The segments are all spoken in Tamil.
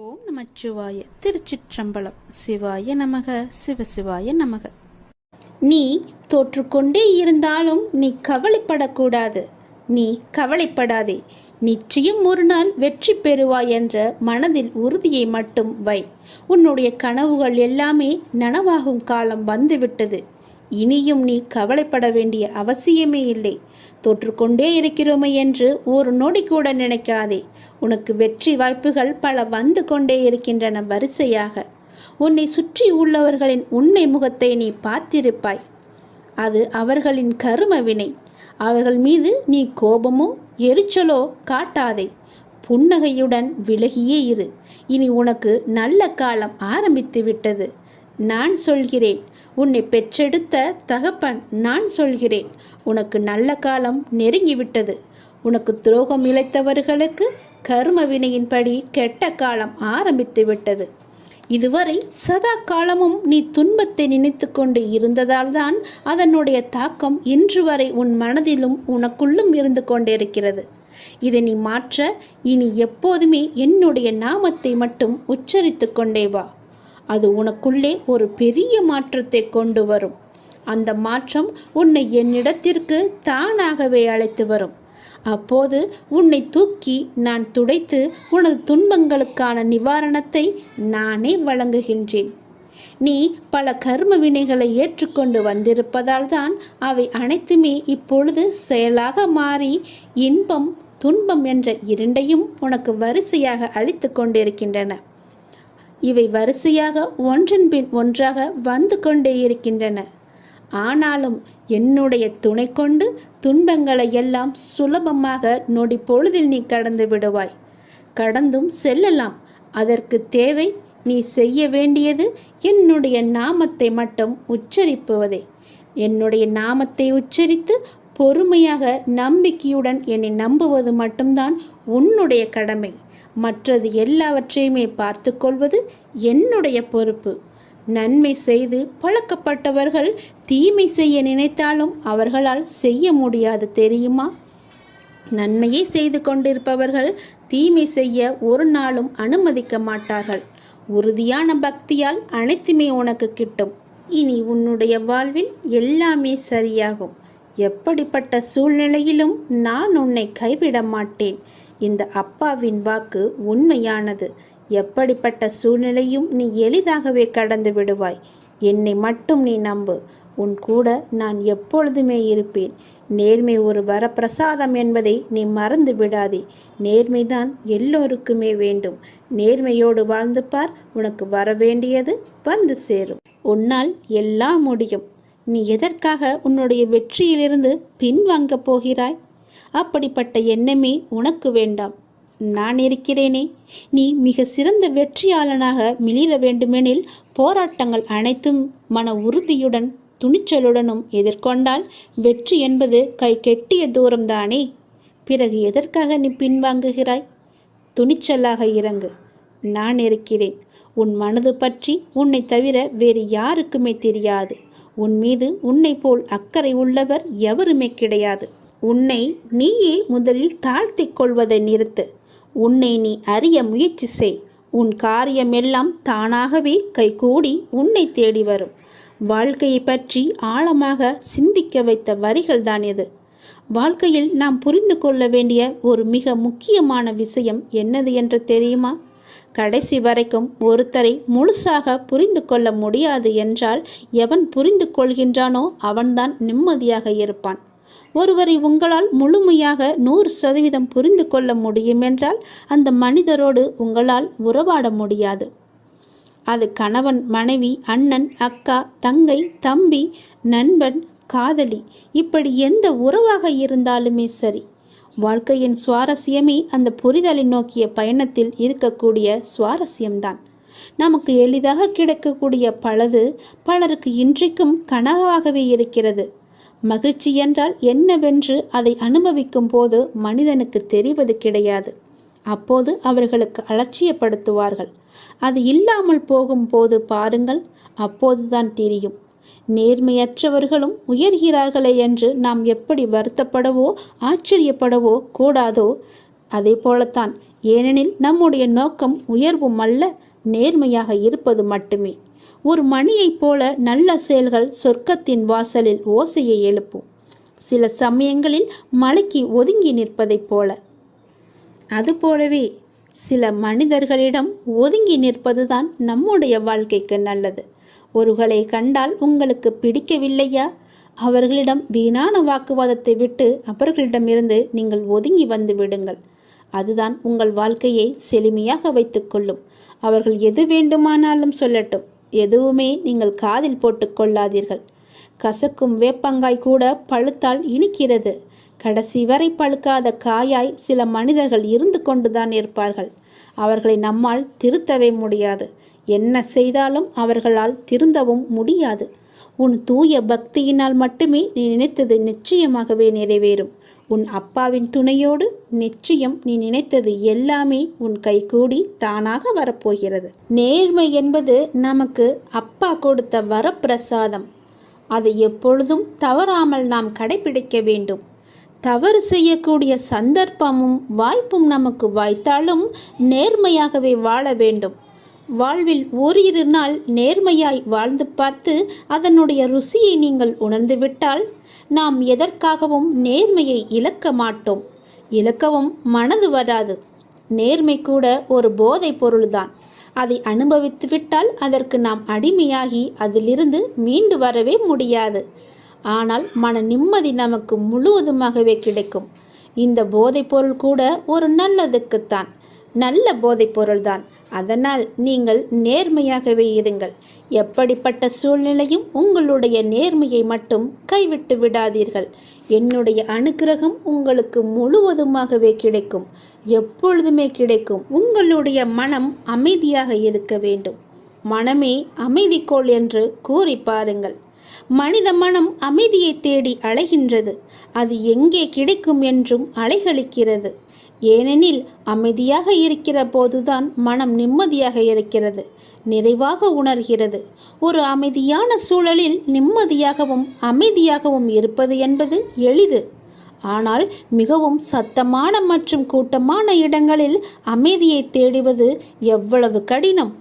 ஓம் நமச்சிவாய. திருச்சிற்றம்பலம். சிவாய நமக, சிவசிவாய நமக. நீ தோற்றுக்கொண்டே இருந்தாலும் நீ கவலைப்படக்கூடாது. நீ கவலைப்படாதே. நிச்சயம் ஒரு நாள் வெற்றி பெறுவாய் என்ற மனதில் உறுதியை மட்டும் வை. உன்னுடைய கனவுகள் எல்லாமே நனவாகும் காலம் வந்துவிட்டது. இனியும் நீ கவலைப்பட வேண்டிய அவசியமே இல்லை. தோற்றுக்கொண்டே இருக்கிறோமே என்று ஒரு நொடி கூட நினைக்காதே. உனக்கு வெற்றி வாய்ப்புகள் பல வந்து கொண்டே இருக்கின்றன வரிசையாக. உன்னை சுற்றி உள்ளவர்களின் உண்மை முகத்தை நீ பார்த்திருப்பாய். அது அவர்களின் கரும வினை. அவர்கள் மீது நீ கோபமோ எரிச்சலோ காட்டாதே. புன்னகையுடன் விலகியே இரு. இனி உனக்கு நல்ல காலம் ஆரம்பித்து விட்டது. நான் சொல்கிறேன். உன்னை பெற்றெடுத்த தகப்பன் நான் சொல்கிறேன். உனக்கு நல்ல காலம் நெருங்கிவிட்டது. உனக்கு துரோகம் இழைத்தவர்களுக்கு கர்ம வினையின்படி கெட்ட காலம் ஆரம்பித்து விட்டது. இதுவரை சதா காலமும் நீ துன்பத்தை நினைத்து கொண்டு இருந்ததால் தான் அதனுடைய தாக்கம் இன்று வரை உன் மனதிலும் உனக்குள்ளும் இருந்து கொண்டிருக்கிறது. இதை நீ மாற்ற இனி எப்போதுமே என்னுடைய நாமத்தை மட்டும் உச்சரித்து கொண்டே வா. அது உனக்குள்ளே ஒரு பெரிய மாற்றத்தை கொண்டு வரும். அந்த மாற்றம் உன்னை என்னிடத்திற்கு தானாகவே அழைத்து வரும். அப்போது உன்னை தூக்கி நான் துடைத்து உனது துன்பங்களுக்கான நிவாரணத்தை நானே வழங்குகின்றேன். நீ பல கர்ம வினைகளை ஏற்றுக்கொண்டு வந்திருப்பதால் தான் அவை அனைத்துமே இப்பொழுது செயலாக மாறி இன்பம் துன்பம் என்ற இரண்டையும் உனக்கு வரிசையாக அளித்து கொண்டிருக்கின்றன. இவை வரிசையாக ஒன்றன் பின் ஒன்றாக வந்து கொண்டே இருக்கின்றன. ஆனாலும் என்னுடைய துணை கொண்டு துன்பங்களை எல்லாம் சுலபமாக நொடி பொழுதில் நீ கடந்து விடுவாய். கடந்தும் செல்லலாம். அதற்கு தேவை நீ செய்ய வேண்டியது என்னுடைய நாமத்தை மட்டும் உச்சரிப்பதே. என்னுடைய நாமத்தை உச்சரித்து பொறுமையாக நம்பிக்கையுடன் என்னை நம்புவது மட்டும்தான் உன்னுடைய கடமை. மற்றது எல்லாவற்றையுமே பார்த்து கொள்வது என்னுடைய பொறுப்பு. நன்மை செய்து பழக்கப்பட்டவர்கள் தீமை செய்ய நினைத்தாலும் அவர்களால் செய்ய முடியாது தெரியுமா? நன்மையை செய்து கொண்டிருப்பவர்கள் தீமை செய்ய ஒரு நாளும் அனுமதிக்க மாட்டார்கள். உறுதியான பக்தியால் அனைத்துமே உனக்கு கிட்டும். இனி உன்னுடைய வாழ்வில் எல்லாமே சரியாகும். எப்படிப்பட்ட சூழ்நிலையிலும் நான் உன்னை கைவிட மாட்டேன். இந்த அப்பாவின் வாக்கு உண்மையானது. எப்படிப்பட்ட சூழ்நிலையும் நீ எளிதாகவே கடந்து விடுவாய். என்னை மட்டும் நீ நம்பு. உன் கூட நான் எப்பொழுதுமே இருப்பேன். நேர்மை ஒரு வரப்பிரசாதம் என்பதை நீ மறந்து விடாதே. நேர்மைதான் எல்லோருக்குமே வேண்டும். நேர்மையோடு வாழ்ந்து பார். உனக்கு வர வேண்டியது வந்து சேரும். உன்னால் எல்லாம் முடியும். நீ எதற்காக உன்னுடைய வெற்றியிலிருந்து பின்வாங்கப் போகிறாய்? அப்படிப்பட்ட எண்ணமே உனக்கு வேண்டாம். நான் இருக்கிறேனே. நீ மிக சிறந்த வெற்றியாளனாக மிளிர வேண்டுமெனில் போராட்டங்கள் அனைத்தும் மன உறுதியுடன் துணிச்சலுடனும் எதிர்கொண்டால் வெற்றி என்பது கை கெட்டிய தூரம்தானே. பிறகு எதற்காக நீ பின்வாங்குகிறாய்? துணிச்சலாக இறங்கு. நான் இருக்கிறேன். உன் மனது பற்றி உன்னை தவிர வேறு யாருக்குமே தெரியாது. உன் மீது உன்னை போல் அக்கறை உள்ளவர் எவருமே கிடையாது. உன்னை நீயே முதலில் தாழ்த்திக் கொள்வதை நிறுத்து. உன்னை நீ அறிய முயற்சி செய். உன் காரியமெல்லாம் தானாகவே கைகூடி உன்னை தேடி வரும். வாழ்க்கையை பற்றி ஆழமாக சிந்திக்க வைத்த வரிகள் தான் இது. வாழ்க்கையில் நாம் புரிந்து கொள்ள வேண்டிய ஒரு மிக முக்கியமான விஷயம் என்னது என்று தெரியுமா? கடைசி வரைக்கும் ஒருத்தரை முழுசாக புரிந்து கொள்ள முடியாது என்றால் எவன் புரிந்து கொள்கின்றானோ அவன்தான் நிம்மதியாக இருப்பான். ஒருவரை உங்களால் முழுமையாக 100% புரிந்து கொள்ள முடியும் என்றால் அந்த மனிதரோடு உங்களால் உறவாட முடியாது. அது கணவன், மனைவி, அண்ணன், அக்கா, தங்கை, தம்பி, நண்பன், காதலி, இப்படி எந்த உறவாக இருந்தாலுமே சரி. வாழ்க்கையின் சுவாரஸ்யமே அந்த புரிதலை நோக்கிய பயணத்தில் இருக்கக்கூடிய சுவாரஸ்யம்தான். நமக்கு எளிதாக கிடைக்கக்கூடிய பலருக்கு இன்றைக்கும் கனவாகவே இருக்கிறது. மகிழ்ச்சி என்றால் என்னவென்று அதை அனுபவிக்கும் போது மனிதனுக்கு தெரிவது கிடையாது. அப்போது அவர்களுக்கு அலட்சியப்படுத்துவார்கள். அது இல்லாமல் போகும்போது பாருங்கள், அப்போதுதான் தெரியும். நேர்மையற்றவர்களும் உயர்கிறார்களே என்று நாம் எப்படி வருத்தப்படவோ ஆச்சரியப்படவோ கூடாதோ, அதே போலத்தான் ஏனெனில் நம்முடைய நோக்கம் உயர்வும் அல்ல, நேர்மையாக இருப்பது மட்டுமே. ஒரு மணியைப் போல நல்ல செயல்கள் சொர்க்கத்தின் வாசலில் ஓசையை எழுப்பும். சில சமயங்களில் மலைக்கு ஒதுங்கி நிற்பதைப் போல. அதுபோலவே சில மனிதர்களிடம் ஒதுங்கி நிற்பதுதான் நம்முடைய வாழ்க்கைக்கு நல்லது. ஒருவரை கண்டால் உங்களுக்கு பிடிக்கவில்லையா? அவர்களிடம் வீணான வாக்குவாதத்தை விட்டு அவர்களிடமிருந்து நீங்கள் ஒதுங்கி வந்து விடுங்கள். அதுதான் உங்கள் வாழ்க்கையை செழுமையாக வைத்துக்கொள்ளும். அவர்கள் எது வேண்டுமானாலும் சொல்லட்டும், எதுவுமே நீங்கள் காதில் போட்டு கொள்ளாதீர்கள். கசக்கும் வேப்பங்காய் கூட பழுத்தால் இனிக்கிறது. கடைசி வரை பழுக்காத காயாய் சில மனிதர்கள் இருந்து கொண்டுதான் இருப்பார்கள். அவர்களை நம்மால் திருத்தவே முடியாது. என்ன செய்தாலும் அவர்களால் திருந்தவும் முடியாது. உன் தூய பக்தியினால் மட்டுமே நீ நினைத்தது நிச்சயமாகவே நிறைவேறும். உன் அப்பாவின் துணையோடு நிச்சயம் நீ நினைத்தது எல்லாமே உன் கைகூடி தானாக வரப்போகிறது. நேர்மை என்பது நமக்கு அப்பா கொடுத்த வரப்பிரசாதம். அதை எப்பொழுதும் தவறாமல் நாம் கடைபிடிக்க வேண்டும். தவறு செய்யக்கூடிய சந்தர்ப்பமும் வாய்ப்பும் நமக்கு வாய்த்தாலும் நேர்மையாகவே வாழ வேண்டும். வாழ்வில் ஓரிரு நாள் நேர்மையாய் வாழ்ந்து பார்த்து அதனுடைய ருசியை நீங்கள் உணர்ந்துவிட்டால் நாம் எதற்காகவும் நேர்மையை இழக்க மாட்டோம். இழக்கவும் மனது வராது. நேர்மை கூட ஒரு போதைப் பொருள்தான். அதை அனுபவித்து விட்டால் அதற்கு நாம் அடிமையாகி அதிலிருந்து மீண்டு வரவே முடியாது. ஆனால் மன நிம்மதி நமக்கு முழுவதுமாகவே கிடைக்கும். இந்த போதைப் பொருள் கூட ஒரு நல்லதுக்குத்தான், நல்ல போதைப் பொருள்தான். அதனால் நீங்கள் நேர்மையாகவே இருங்கள். எப்படிப்பட்ட சூழ்நிலையும் உங்களுடைய நேர்மையை மட்டும் கைவிட்டு விடாதீர்கள். என்னுடைய அனுக்கிரகம் உங்களுக்கு முழுவதுமாகவே கிடைக்கும், எப்பொழுதுமே கிடைக்கும். உங்களுடைய மனம் அமைதியாக இருக்க வேண்டும். மனமே அமைதிக்கோள் என்று கூறி பாருங்கள். மனித மனம் அமைதியை தேடி அலைகின்றது. அது எங்கே கிடைக்கும் என்றும் அலைகளிக்கிறது. ஏனெனில் அமைதியாக இருக்கிற போதுதான் மனம் நிம்மதியாக இருக்கிறது, நிறைவாக உணர்கிறது. ஒரு அமைதியான சூழலில் நிம்மதியாகவும் அமைதியாகவும் இருப்பது என்பது எளிது. ஆனால் மிகவும் சத்தமான மற்றும் கூட்டமான இடங்களில் அமைதியை தேடுவது எவ்வளவு கடினம்.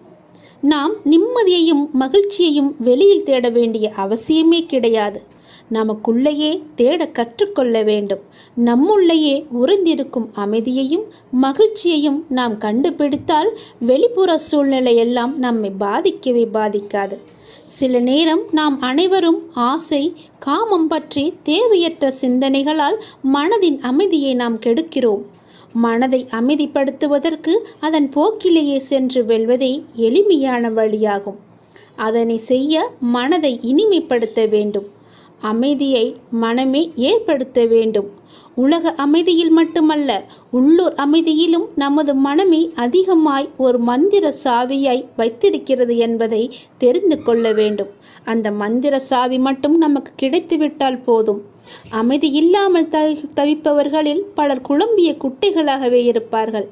நாம் நிம்மதியையும் மகிழ்ச்சியையும் வெளியில் தேட வேண்டிய அவசியமே கிடையாது. நமக்குள்ளேயே தேட கற்றுக்கொள்ள வேண்டும். நம்முள்ளேயே உறைந்திருக்கும் அமைதியையும் மகிழ்ச்சியையும் நாம் கண்டுபிடித்தால் வெளிப்புற சூழ்நிலையெல்லாம் நம்மை பாதிக்கவே பாதிக்காது. சில நேரம் நாம் அனைவரும் ஆசை, காமம் பற்றி தேவையற்ற சிந்தனைகளால் மனதின் அமைதியை நாம் கெடுக்கிறோம். மனதை அமைதிப்படுத்துவதற்கு அதன் போக்கிலேயே சென்று வெல்வதே எளிமையான வழியாகும். அதனை செய்ய மனதை இனிமைப்படுத்த வேண்டும். அமைதியை மனமே ஏற்படுத்த வேண்டும். உலக அமைதியில் மட்டுமல்ல, உள்ளூர் அமைதியிலும் நமது மனமே அதிகமாய் ஒரு மந்திர சாவியாய் வைத்திருக்கிறது என்பதை தெரிந்து கொள்ள வேண்டும். அந்த மந்திர சாவி மட்டும் நமக்கு கிடைத்துவிட்டால் போதும். அமைதி இல்லாமல் தவிப்பவர்களில் பலர் குழம்பிய குட்டைகளாகவே இருப்பார்கள்.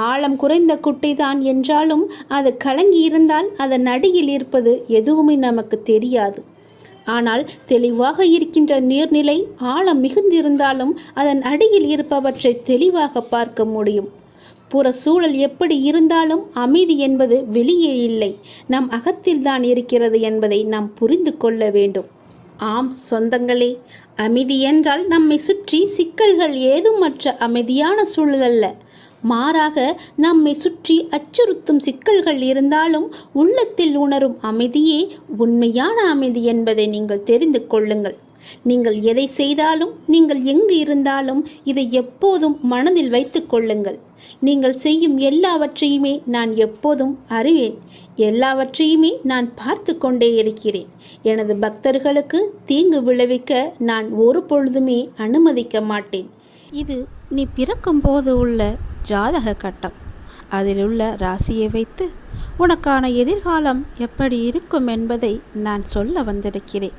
ஆழம் குறைந்த குட்டைதான் என்றாலும் அது கலங்கி இருந்தால் அதன் அடியில் இருப்பது எதுவுமே நமக்கு தெரியாது. ஆனால் தெளிவாக இருக்கின்ற நீர்நிலை ஆழம் மிகுந்திருந்தாலும் அதன் அடியில் இருப்பவற்றை தெளிவாக பார்க்க முடியும். புற சூழல் எப்படி இருந்தாலும் அமைதி என்பது வெளியே இல்லை, நம் அகத்தில்தான் இருக்கிறது என்பதை நாம் புரிந்து கொள்ள வேண்டும். ஆம் சொந்தங்களே, அமைதி என்றால் நம்மை சுற்றி சிக்கல்கள் ஏதுமற்ற அமைதியான சூழல் அல்ல. மாறாக நம்மை சுற்றி அச்சுறுத்தும் சிக்கல்கள் இருந்தாலும் உள்ளத்தில் உணரும் அமைதியே உண்மையான அமைதி என்பதை நீங்கள் தெரிந்து கொள்ளுங்கள். நீங்கள் எதை செய்தாலும், நீங்கள் எங்கு இருந்தாலும் இதை எப்போதும் மனதில் வைத்து கொள்ளுங்கள். நீங்கள் செய்யும் எல்லாவற்றையுமே நான் எப்போதும் அறிவேன். எல்லாவற்றையுமே நான் பார்த்து கொண்டே இருக்கிறேன். எனது பக்தர்களுக்கு தீங்கு விளைவிக்க நான் ஒரு பொழுதுமே அனுமதிக்க மாட்டேன். இது நீ பிறக்கும்போது உள்ள ஜாதக கட்டம். அதில் உள்ள ராசியை வைத்து உனக்கான எதிர்காலம் எப்படி இருக்கும் என்பதை நான் சொல்ல வந்திருக்கிறேன்.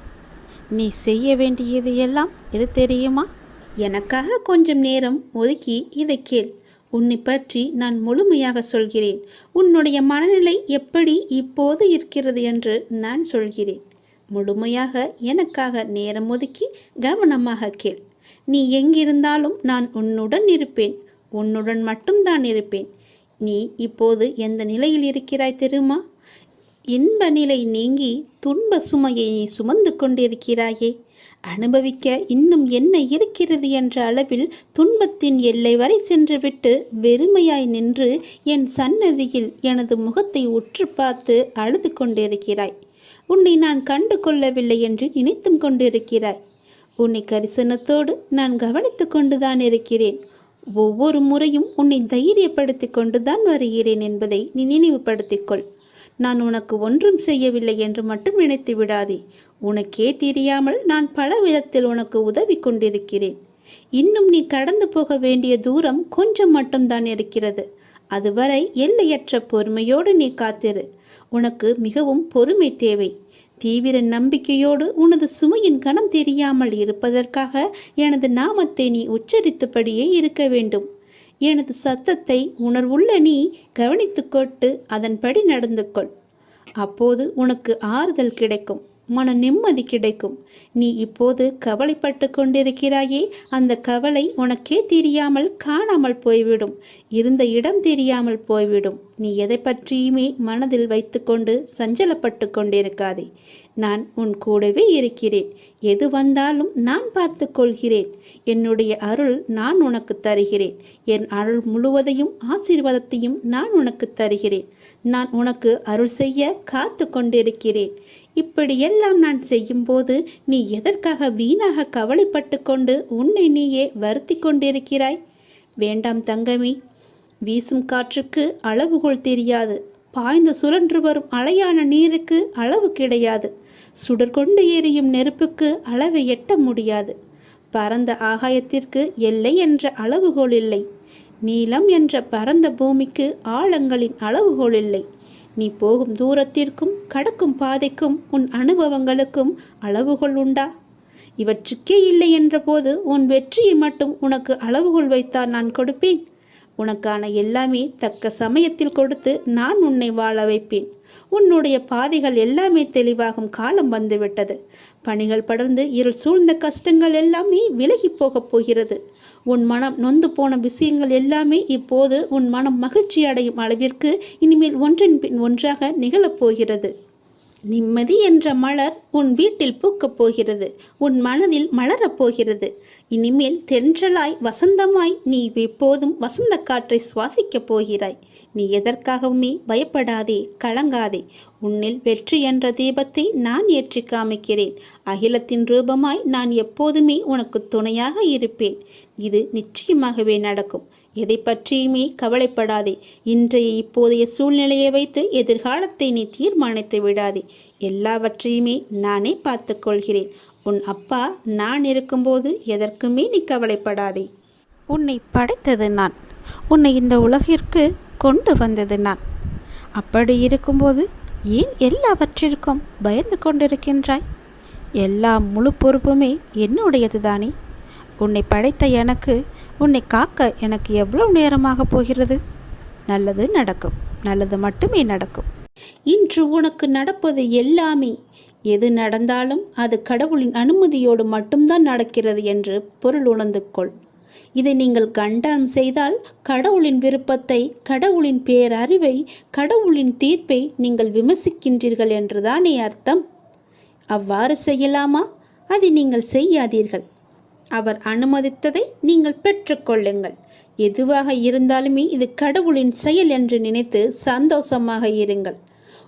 நீ செய்ய வேண்டியது எல்லாம் இது தெரியுமா? எனக்காக கொஞ்சம் நேரம் ஒதுக்கி இதை கேள். உன்னை பற்றி நான் முழுமையாக சொல்கிறேன். உன்னுடைய மனநிலை எப்படி இப்போது இருக்கிறது என்று நான் சொல்கிறேன். முழுமையாக எனக்காக நேரம் ஒதுக்கி கவனமாக கேள். நீ எங்கிருந்தாலும் நான் உன்னுடன் இருப்பேன். உன்னுடன் மட்டும்தான் இருப்பேன். நீ இப்போது எந்த நிலையில் இருக்கிறாய் தெரியுமா? இன்ப நிலை நீங்கி துன்ப சுமையை நீ சுமந்து கொண்டிருக்கிறாயே. அனுபவிக்க இன்னும் என்ன இருக்கிறது என்ற அளவில் துன்பத்தின் எல்லை வரை சென்றுவிட்டு வெறுமையாய் நின்று என் சன்னதியில் எனது முகத்தை உற்று பார்த்து அழுது கொண்டிருக்கிறாய். உன்னை நான் கண்டு கொள்ளவில்லை என்று நினைத்தும் கொண்டிருக்கிறாய். உன்னை கரிசனத்தோடு நான் கவனித்து கொண்டுதான் இருக்கிறேன். ஒவ்வொரு முறையும் உன்னை தைரியப்படுத்தி கொண்டுதான் வருகிறேன் என்பதை நீ நினைவுபடுத்திக்கொள். நான் உனக்கு ஒன்றும் செய்யவில்லை என்று மட்டும் நினைத்து விடாதே. உனக்கே தெரியாமல் நான் பல விதத்தில் உனக்கு உதவி கொண்டிருக்கிறேன். இன்னும் நீ கடந்து போக வேண்டிய தூரம் கொஞ்சம் மட்டும்தான் இருக்கிறது. அதுவரை எல்லையற்ற பொறுமையோடு நீ காத்திரு. உனக்கு மிகவும் பொறுமை தேவை. தீவிர நம்பிக்கையோடு உனது சுமையின் கணம் தெரியாமல் இருப்பதற்காக எனது நாமத்தை நீ உச்சரித்தபடியே இருக்க வேண்டும். எனது சத்தத்தை உணர்வுள்ள நீ கவனித்து கொண்டு அதன்படி நடந்து கொள். அப்போது உனக்கு ஆறுதல் கிடைக்கும், மன நிம்மதி கிடைக்கும். நீ இப்போது கவலைப்பட்டு கொண்டிருக்கிறாயே, அந்த கவலை உனக்கே தெரியாமல் காணாமல் போய்விடும். இருந்த இடம் தெரியாமல் போய்விடும். நீ எதை பற்றியுமே மனதில் வைத்துக்கொண்டு சஞ்சலப்பட்டு கொண்டிருக்காதே. நான் உன் கூடவே இருக்கிறேன். எது வந்தாலும் நான் பார்த்து கொள்கிறேன். என்னுடைய அருள் நான் உனக்கு தருகிறேன். என் அருள் முழுவதையும் ஆசீர்வாதத்தையும் நான் உனக்கு தருகிறேன். நான் உனக்கு அருள் செய்ய காத்து கொண்டிருக்கிறேன். இப்படியெல்லாம் நான் செய்யும்போது நீ எதற்காக வீணாக கவலைப்பட்டு கொண்டு உன்னை நீயே வருத்தி கொண்டிருக்கிறாய்? வேண்டாம் தங்கமே. வீசும் காற்றுக்கு அளவுகோல் தெரியாது. பாய்ந்து சுழன்று வரும் அலையான நீருக்கு அளவு கிடையாது. சுடர் கொண்டு எரியும் நெருப்புக்கு அளவை எட்ட முடியாது. பரந்த ஆகாயத்திற்கு எல்லை என்ற அளவுகோல் இல்லை. நீளம் என்ற பரந்த பூமிக்கு ஆழங்களின் அளவுகோல் இல்லை. நீ போகும் தூரத்திற்கும் கடக்கும் பாதைக்கும் உன் அனுபவங்களுக்கும் அளவுகோல் உண்டா? இவற்றுக்கே இல்லை என்ற போது உன் வெற்றியை மட்டும் உனக்கு அளவுகோல் வைத்தால் நான் கொடுப்பேன். உனக்கான எல்லாமே தக்க சமயத்தில் கொடுத்து நான் உன்னை வாழ வைப்பேன். உன்னுடைய பாதைகள் எல்லாமே தெளிவாகும் காலம் வந்துவிட்டது. பணிகள் படர்ந்து இருள் சூழ்ந்த கஷ்டங்கள் எல்லாமே விலகி போகப் போகிறது. உன் மனம் நொந்து போன விஷயங்கள் எல்லாமே இப்போது உன் மனம் மகிழ்ச்சி அடையும் அளவிற்கு இனிமேல் ஒன்றின் பின் ஒன்றாக நிகழப்போகிறது. நிம்மதி என்ற மலர் உன் வீட்டில் பூக்கப் போகிறது. உன் மனதில் மலரப் போகிறது. இனிமேல் தென்றலாய் வசந்தமாய் நீ எப்போதும் வசந்த காற்றை சுவாசிக்கப் போகிறாய். நீ எதற்காகவுமே பயப்படாதே, கலங்காதே. உன்னில் வெற்றி என்ற தீபத்தை நான் ஏற்றி காமிக்கிறேன். அகிலத்தின் ரூபமாய் நான் எப்போதுமே உனக்கு துணையாக இருப்பேன். இது நிச்சயமாகவே நடக்கும். எதை பற்றியுமே கவலைப்படாதே. இன்றைய இப்போதைய சூழ்நிலையை வைத்து எதிர்காலத்தை நீ தீர்மானித்து விடாதே. எல்லாவற்றையுமே நானே பார்த்து கொள்கிறேன். உன் அப்பா நான் இருக்கும்போது எதற்குமே நீ கவலைப்படாதே. உன்னை படைத்தது நான். உன்னை இந்த உலகிற்கு கொண்டு வந்தது நான். அப்படி இருக்கும்போது ஏன் எல்லாவற்றிற்கும் பயந்து கொண்டிருக்கின்றாய்? எல்லா முழு பொறுப்புமே என்னுடையது தானே. உன்னை படைத்த எனக்கு உன்னை காக்க எனக்கு எவ்வளவு நேரமாக போகிறது? நல்லது நடக்கும். நல்லது மட்டுமே நடக்கும். இன்று உனக்கு நடப்பது எல்லாமே எது நடந்தாலும் அது கடவுளின் அனுமதியோடு மட்டும்தான் நடக்கிறது என்று பொருள் உணர்ந்து கொள். இதை நீங்கள் கண்டனம் செய்தால் கடவுளின் விருப்பத்தை, கடவுளின் பேரறிவை, கடவுளின் தீர்ப்பை நீங்கள் விமர்சிக்கின்றீர்கள் என்றுதானே அர்த்தம். அவ்வாறு செய்யலாமா? அதை நீங்கள் செய்யாதீர்கள். அவர் அனுமதித்ததை நீங்கள் பெற்றுக்கொள்ளுங்கள். எதுவாக இருந்தாலுமே இது கடவுளின் செயல் என்று நினைத்து சந்தோஷமாக இருங்கள்.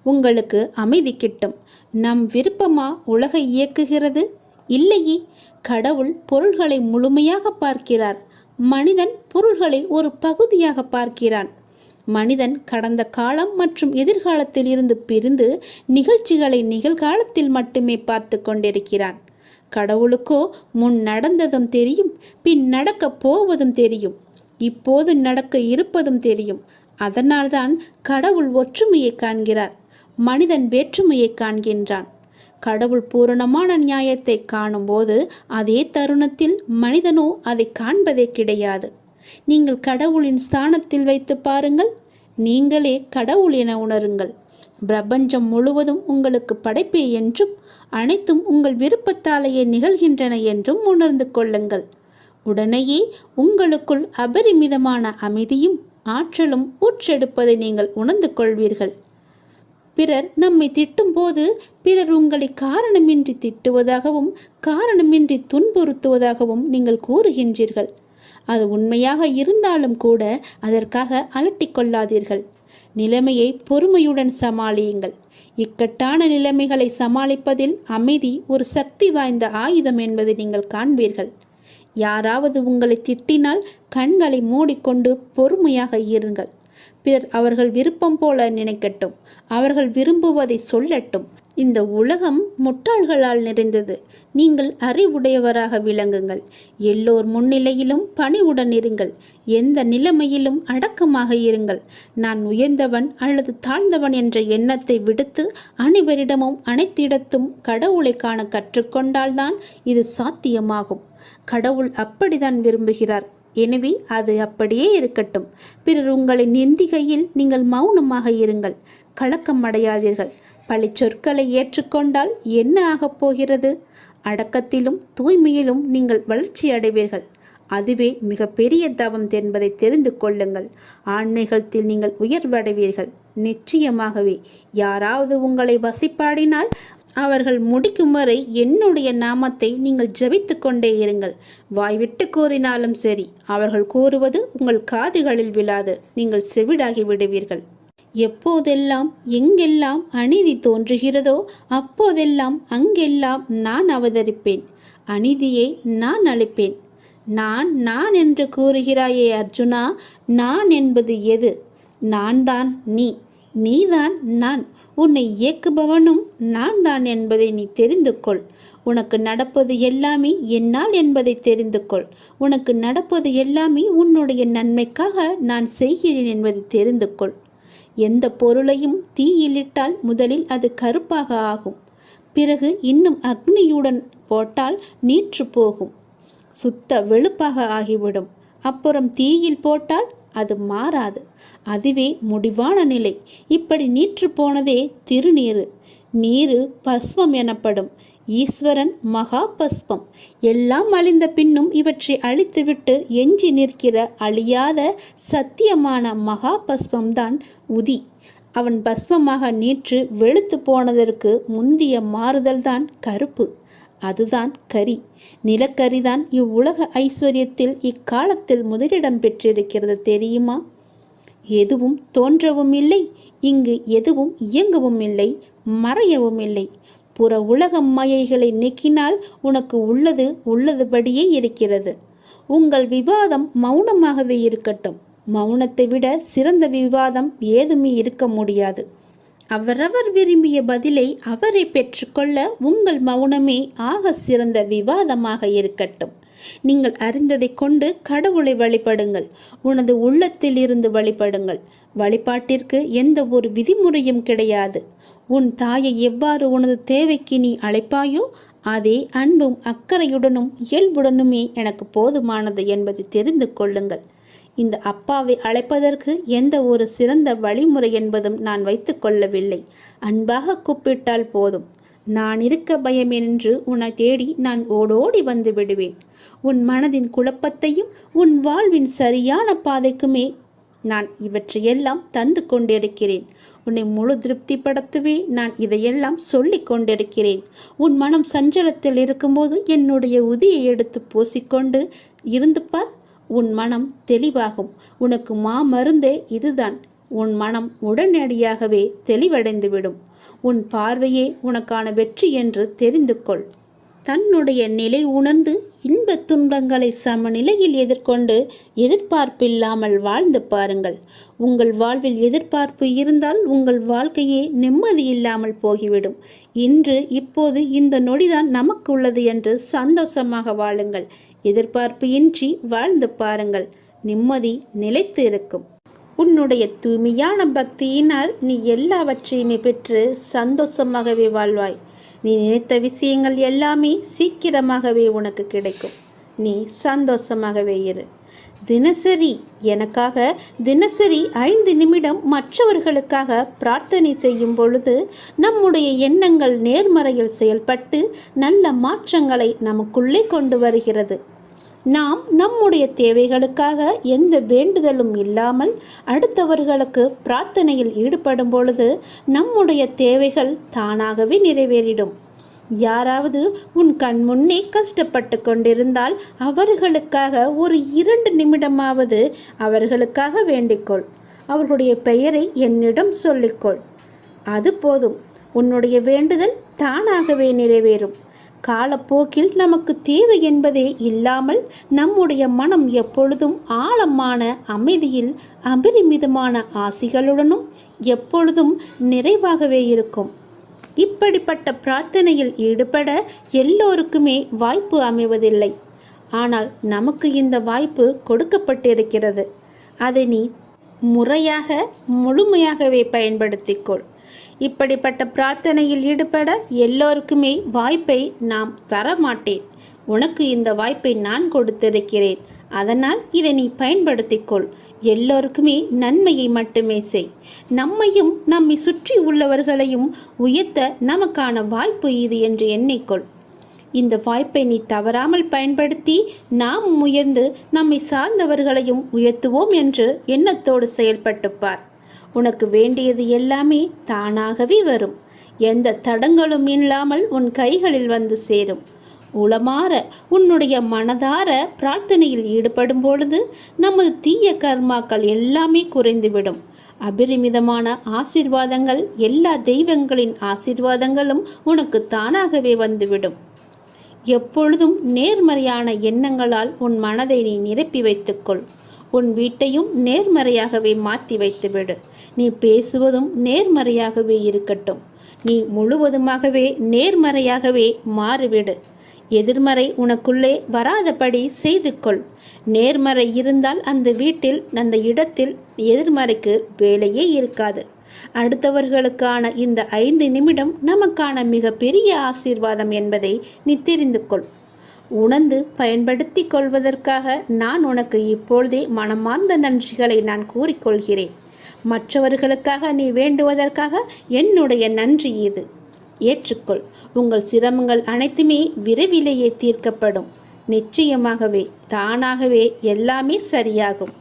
உங்களுக்கு அமைதி கிட்டும். நம் விருப்பமா உலகை இயக்குகிறது? இல்லையே. கடவுள் பொருள்களை முழுமையாக பார்க்கிறார். மனிதன் பொருள்களை ஒரு பகுதியாக பார்க்கிறான். மனிதன் கடந்த காலம் மற்றும் எதிர்காலத்தில் இருந்து பிரிந்து நிகழ்ச்சிகளை நிகழ்காலத்தில் மட்டுமே பார்த்து கொண்டிருக்கிறான். கடவுளுக்கோ முன் நடந்ததும் தெரியும், பின் நடக்கப் போவதும் தெரியும், இப்போது நடக்க இருப்பதும் தெரியும். அதனால்தான் கடவுள் ஒற்றுமையை காண்கிறார், மனிதன் வேற்றுமையை காண்கின்றான். கடவுள் பூரணமான நியாயத்தை காணும்போது அதே தருணத்தில் மனிதனோ அதை காண்பதே கிடையாது. நீங்கள் கடவுளின் ஸ்தானத்தில் வைத்து பாருங்கள். நீங்களே கடவுள் என உணருங்கள். பிரபஞ்சம் முழுவதும் உங்களுக்கு படைப்பே என்றும் அனைத்தும் உங்கள் விருப்பத்தாலேயே நிகழ்கின்றன என்றும் உணர்ந்து கொள்ளுங்கள். உடனேயே உங்களுக்குள் அபரிமிதமான அமைதியும் ஆற்றலும் ஊற்றெடுப்பதை நீங்கள் உணர்ந்து கொள்வீர்கள். பிறர் நம்மை திட்டும்போது பிறர் உங்களை காரணமின்றி திட்டுவதாகவும் காரணமின்றி துன்புறுத்துவதாகவும் நீங்கள் கூறுகின்றீர்கள். அது உண்மையாக இருந்தாலும் கூட அதற்காக அலட்டிக்கொள்ளாதீர்கள். நிலைமையை பொறுமையுடன் சமாளியுங்கள். இக்கட்டான நிலைமைகளை சமாளிப்பதில் அமைதி ஒரு சக்தி வாய்ந்த ஆயுதம் என்பதை நீங்கள் காண்பீர்கள். யாராவது உங்களை திட்டினால் கண்களை மூடிக்கொண்டு பொறுமையாக இருங்கள். பிறர் அவர்கள் விருப்பம் போல நினைக்கட்டும், அவர்கள் விரும்புவதை சொல்லட்டும். இந்த உலகம் முட்டாள்களால் நிறைந்தது. நீங்கள் அறிவுடையவராக விளங்குங்கள். எல்லோர் முன்னிலையிலும் பணிவுடன் இருங்கள். எந்த நிலைமையிலும் அடக்கமாக இருங்கள். நான் உயர்ந்தவன் அல்லது தாழ்ந்தவன் என்ற எண்ணத்தை விடுத்து அனைவரிடமும் அனைத்திடத்தும் கடவுளை காண கற்றுக்கொண்டால்தான் இது சாத்தியமாகும். கடவுள் அப்படித்தான் விரும்புகிறார். எனவே அது அப்படியே இருக்கட்டும். பிறர் உங்களை நிந்திகையில் நீங்கள் மௌனமாக இருங்கள். கலக்கம் அடையாதீர்கள். பழி சொற்களை ஏற்றுக்கொண்டால் என்ன ஆகப் போகிறது? அடக்கத்திலும் தூய்மையிலும் நீங்கள் வளர்ச்சி அடைவீர்கள். அதுவே மிக பெரிய தவம் என்பதை தெரிந்து கொள்ளுங்கள். ஆன்மீகத்தில் நீங்கள் உயர்வடைவீர்கள். நிச்சயமாகவே யாராவது உங்களை வசிப்பாடினால் அவர்கள் முடிக்கும் வரை என்னுடைய நாமத்தை நீங்கள் ஜபித்து கொண்டே இருங்கள். வாய்விட்டு கூறினாலும் சரி, அவர்கள் கூறுவது உங்கள் காதுகளில் விழாது. நீங்கள் செவிடாகி விடுவீர்கள். எப்போதெல்லாம் எங்கெல்லாம் அநீதி தோன்றுகிறதோ அப்போதெல்லாம் அங்கெல்லாம் நான் அவதரிப்பேன். அநீதியை நான் அழிப்பேன். நான் என்று கூறுகிறாயே அர்ஜுனா, நான் என்பது எது? நான் தான் நீ, நீதான் நான். உன்னை இயக்குபவனும் நான் தான் என்பதை நீ தெரிந்து கொள். உனக்கு நடப்பது எல்லாமே என்னால் என்பதை தெரிந்து கொள். உனக்கு நடப்பது எல்லாமே உன்னுடைய நன்மைக்காக நான் செய்கிறேன் என்பதை தெரிந்து கொள். எந்த பொருளையும் தீயிலிட்டால் முதலில் அது கருப்பாக ஆகும். பிறகு இன்னும் அக்னியுடன் போட்டால் நீற்று போகும், சுத்த வெளுப்பாக ஆகிவிடும். அப்புறம் தீயில் போட்டால் அது மாறாது. அதுவே முடிவான நிலை. இப்படி நீற்று போனதே திருநீரு. நீரு பஸ்மம் எனப்படும். ஈஸ்வரன் மகா பஸ்பம். எல்லாம் அழிந்த பின்னும் இவற்றை அழித்துவிட்டு எஞ்சி நிற்கிற அழியாத சத்தியமான மகா பஸ்பம்தான் உதி. அவன் பஸ்மமாக நீற்று வெளுத்து போனதற்கு முந்திய மாறுதல்தான் கருப்பு. அதுதான் கரி. நிலக்கரிதான் இவ்வுலக ஐஸ்வர்யத்தில் இக்காலத்தில் முதலிடம் பெற்றிருக்கிறது தெரியுமா? எதுவும் தோன்றவும் இல்லை, இங்கு எதுவும் இயங்கவும் இல்லை, மறையவும் இல்லை. புற உலக மாயைகளை நீக்கினால் உனக்கு உள்ளது உள்ளதுபடியே இருக்கிறது. உங்கள் விவாதம் மௌனமாகவே இருக்கட்டும். மௌனத்தை விட சிறந்த விவாதம் ஏதுமே இருக்க முடியாது. அவரவர் விரும்பிய பதிலை அவரை பெற்றுக்கொள்ள உங்கள் மௌனமே ஆக சிறந்த விவாதமாக இருக்கட்டும். நீங்கள் அறிந்ததை கொண்டு கடவுளை வழிபடுங்கள். உனது உள்ளத்தில் இருந்து வழிபடுங்கள். வழிபாட்டிற்கு எந்த ஒரு விதிமுறையும் கிடையாது. உன் தாயை எவ்வாறு உனது தேவைக்கு நீ அழைப்பாயோ அதே அன்பும் அக்கறையுடனும் இயல்புடனுமே எனக்கு போதுமானது என்பதை தெரிந்து கொள்ளுங்கள். இந்த அப்பாவை அழைப்பதற்கு எந்த ஒரு சிறந்த வழிமுறை என்பதும் நான் வைத்து கொள்ளவில்லை. அன்பாக கூப்பிட்டால் போதும். நான் இருக்க பயமென்று உன்னை தேடி நான் ஓடோடி வந்து விடுவேன். உன் மனதின் குழப்பத்தையும் உன் வாழ்வின் சரியான பாதைக்குமே நான் இவற்றையெல்லாம் தந்து கொண்டிருக்கிறேன். உன்னை முழு திருப்திப்படுத்தவே நான் இதையெல்லாம் சொல்லிக் கொண்டிருக்கிறேன். உன் மனம் சஞ்சலத்தில் இருக்கும்போது என்னுடைய உதியை எடுத்து பூசிக்கொண்டு இருந்து பார். உன் மனம் தெளிவாகும். உனக்கு மாமருந்தே இதுதான். உன் மனம் உடனடியாகவே தெளிவடைந்துவிடும். உன் பார்வையே உனக்கான வெற்றி என்று தெரிந்து கொள். தன்னுடைய நிலை உணர்ந்து இன்ப துன்பங்களை சமநிலையில் எதிர்கொண்டு எதிர்பார்ப்பில்லாமல் வாழ்ந்து பாருங்கள். உங்கள் வாழ்வில் எதிர்பார்ப்பு இருந்தால் உங்கள் வாழ்க்கையே நிம்மதி இல்லாமல் போகிவிடும். இன்று இப்போது இந்த நொடிதான் நமக்கு உள்ளது என்று சந்தோஷமாக வாழுங்கள். எதிர்பார்ப்பு இன்றி வாழ்ந்து பாருங்கள். நிம்மதி நிலைத்து இருக்கும். உன்னுடைய தூய்மையான பக்தியினால் நீ எல்லாவற்றையுமே பெற்று சந்தோஷமாகவே வாழ்வாய். நீ நினைத்த விஷயங்கள் எல்லாமே சீக்கிரமாகவே உனக்கு கிடைக்கும். நீ சந்தோஷமாகவே இரு. தினசரி 5 நிமிடம் மற்றவர்களுக்காக பிரார்த்தனை செய்யும் பொழுது நம்முடைய எண்ணங்கள் நேர்மறையில் செயல்பட்டு நல்ல மாற்றங்களை நமக்குள்ளே கொண்டு வருகிறது. நாம் நம்முடைய தேவைகளுக்காக எந்த வேண்டுதலும் இல்லாமல் அடுத்தவர்களுக்கு பிரார்த்தனையில் ஈடுபடும் பொழுது நம்முடைய தேவைகள் தானாகவே நிறைவேறிடும். யாராவது உன் கண் முன்னே கஷ்டப்பட்டு கொண்டிருந்தால் அவர்களுக்காக ஒரு 2 நிமிடமாவது அவர்களுக்காக வேண்டிக்கொள். அவர்களுடைய பெயரை என்னிடம் சொல்லிக்கொள். அது போதும். உன்னுடைய வேண்டுதல் தானாகவே நிறைவேறும். காலப்போக்கில் நமக்கு தேவை என்பதே இல்லாமல் நம்முடைய மனம் எப்பொழுதும் ஆழமான அமைதியில் அபரிமிதமான ஆசிகளுடனும் எப்பொழுதும் நிறைவாகவே இருக்கும். இப்படிப்பட்ட பிரார்த்தனையில் ஈடுபட எல்லோருக்குமே வாய்ப்பு அமைவதில்லை. ஆனால் நமக்கு இந்த வாய்ப்பு கொடுக்கப்பட்டிருக்கிறது. அதை நீ முறையாக முழுமையாகவே பயன்படுத்திக்கொள். இப்படிப்பட்ட பிரார்த்தனையில் ஈடுபட எல்லோருக்குமே வாய்ப்பை நாம் தரமாட்டேன். உனக்கு இந்த வாய்ப்பை நான் கொடுத்திருக்கிறேன். அதனால் இதை நீ பயன்படுத்திக்கொள். எல்லோருக்குமே நன்மையை மட்டுமே செய். நம்மையும் நம்மை சுற்றி உள்ளவர்களையும் உயர்த்த நமக்கான வாய்ப்பு இது என்று எண்ணிக்கொள். இந்த வாய்ப்பை நீ தவறாமல் பயன்படுத்தி நாம் உயர்ந்து நம்மை சார்ந்தவர்களையும் உயர்த்துவோம் என்று எண்ணத்தோடு செயல்பட்டுப்பார். உனக்கு வேண்டியது எல்லாமே தானாகவே வரும். எந்த தடங்களும் இல்லாமல் உன் கைகளில் வந்து சேரும். உளமாற உன்னுடைய மனதார பிரார்த்தனையில் ஈடுபடும் பொழுது நமது தீய கர்மாக்கள் எல்லாமே குறைந்துவிடும். அபரிமிதமான ஆசீர்வாதங்கள், எல்லா தெய்வங்களின் ஆசீர்வாதங்களும் உனக்கு தானாகவே வந்துவிடும். எப்பொழுதும் நேர்மறையான எண்ணங்களால் உன் மனதை நீ நிரப்பி வைத்துக்கொள். உன் வீட்டையும் நேர்மறையாகவே மாற்றி வைத்துவிடு. நீ பேசுவதும் நேர்மறையாகவே இருக்கட்டும். நீ முழுவதுமாகவே நேர்மறையாகவே மாறிவிடு. எதிர்மறை உனக்குள்ளே வராதபடி செய்து கொள். நேர்மறை இருந்தால் அந்த வீட்டில், அந்த இடத்தில் எதிர்மறைக்கு வேலையே இருக்காது. அடுத்தவர்களுக்கான இந்த 5 நிமிடம் நமக்கான மிக பெரிய ஆசீர்வாதம் என்பதை நீ தெரிந்து கொள். உணர்ந்து பயன்படுத்தி கொள்வதற்காக நான் உனக்கு இப்பொழுதே மனமார்ந்த நன்றிகளை நான் கூறிக்கொள்கிறேன். மற்றவர்களுக்காக நீ வேண்டுவதற்காக என்னுடைய நன்றி இது. ஏற்றுக்கொள். உங்கள் சிரமங்கள் அனைத்துமே விரைவிலேயே தீர்க்கப்படும். நிச்சயமாகவே தானாகவே எல்லாமே சரியாகும்.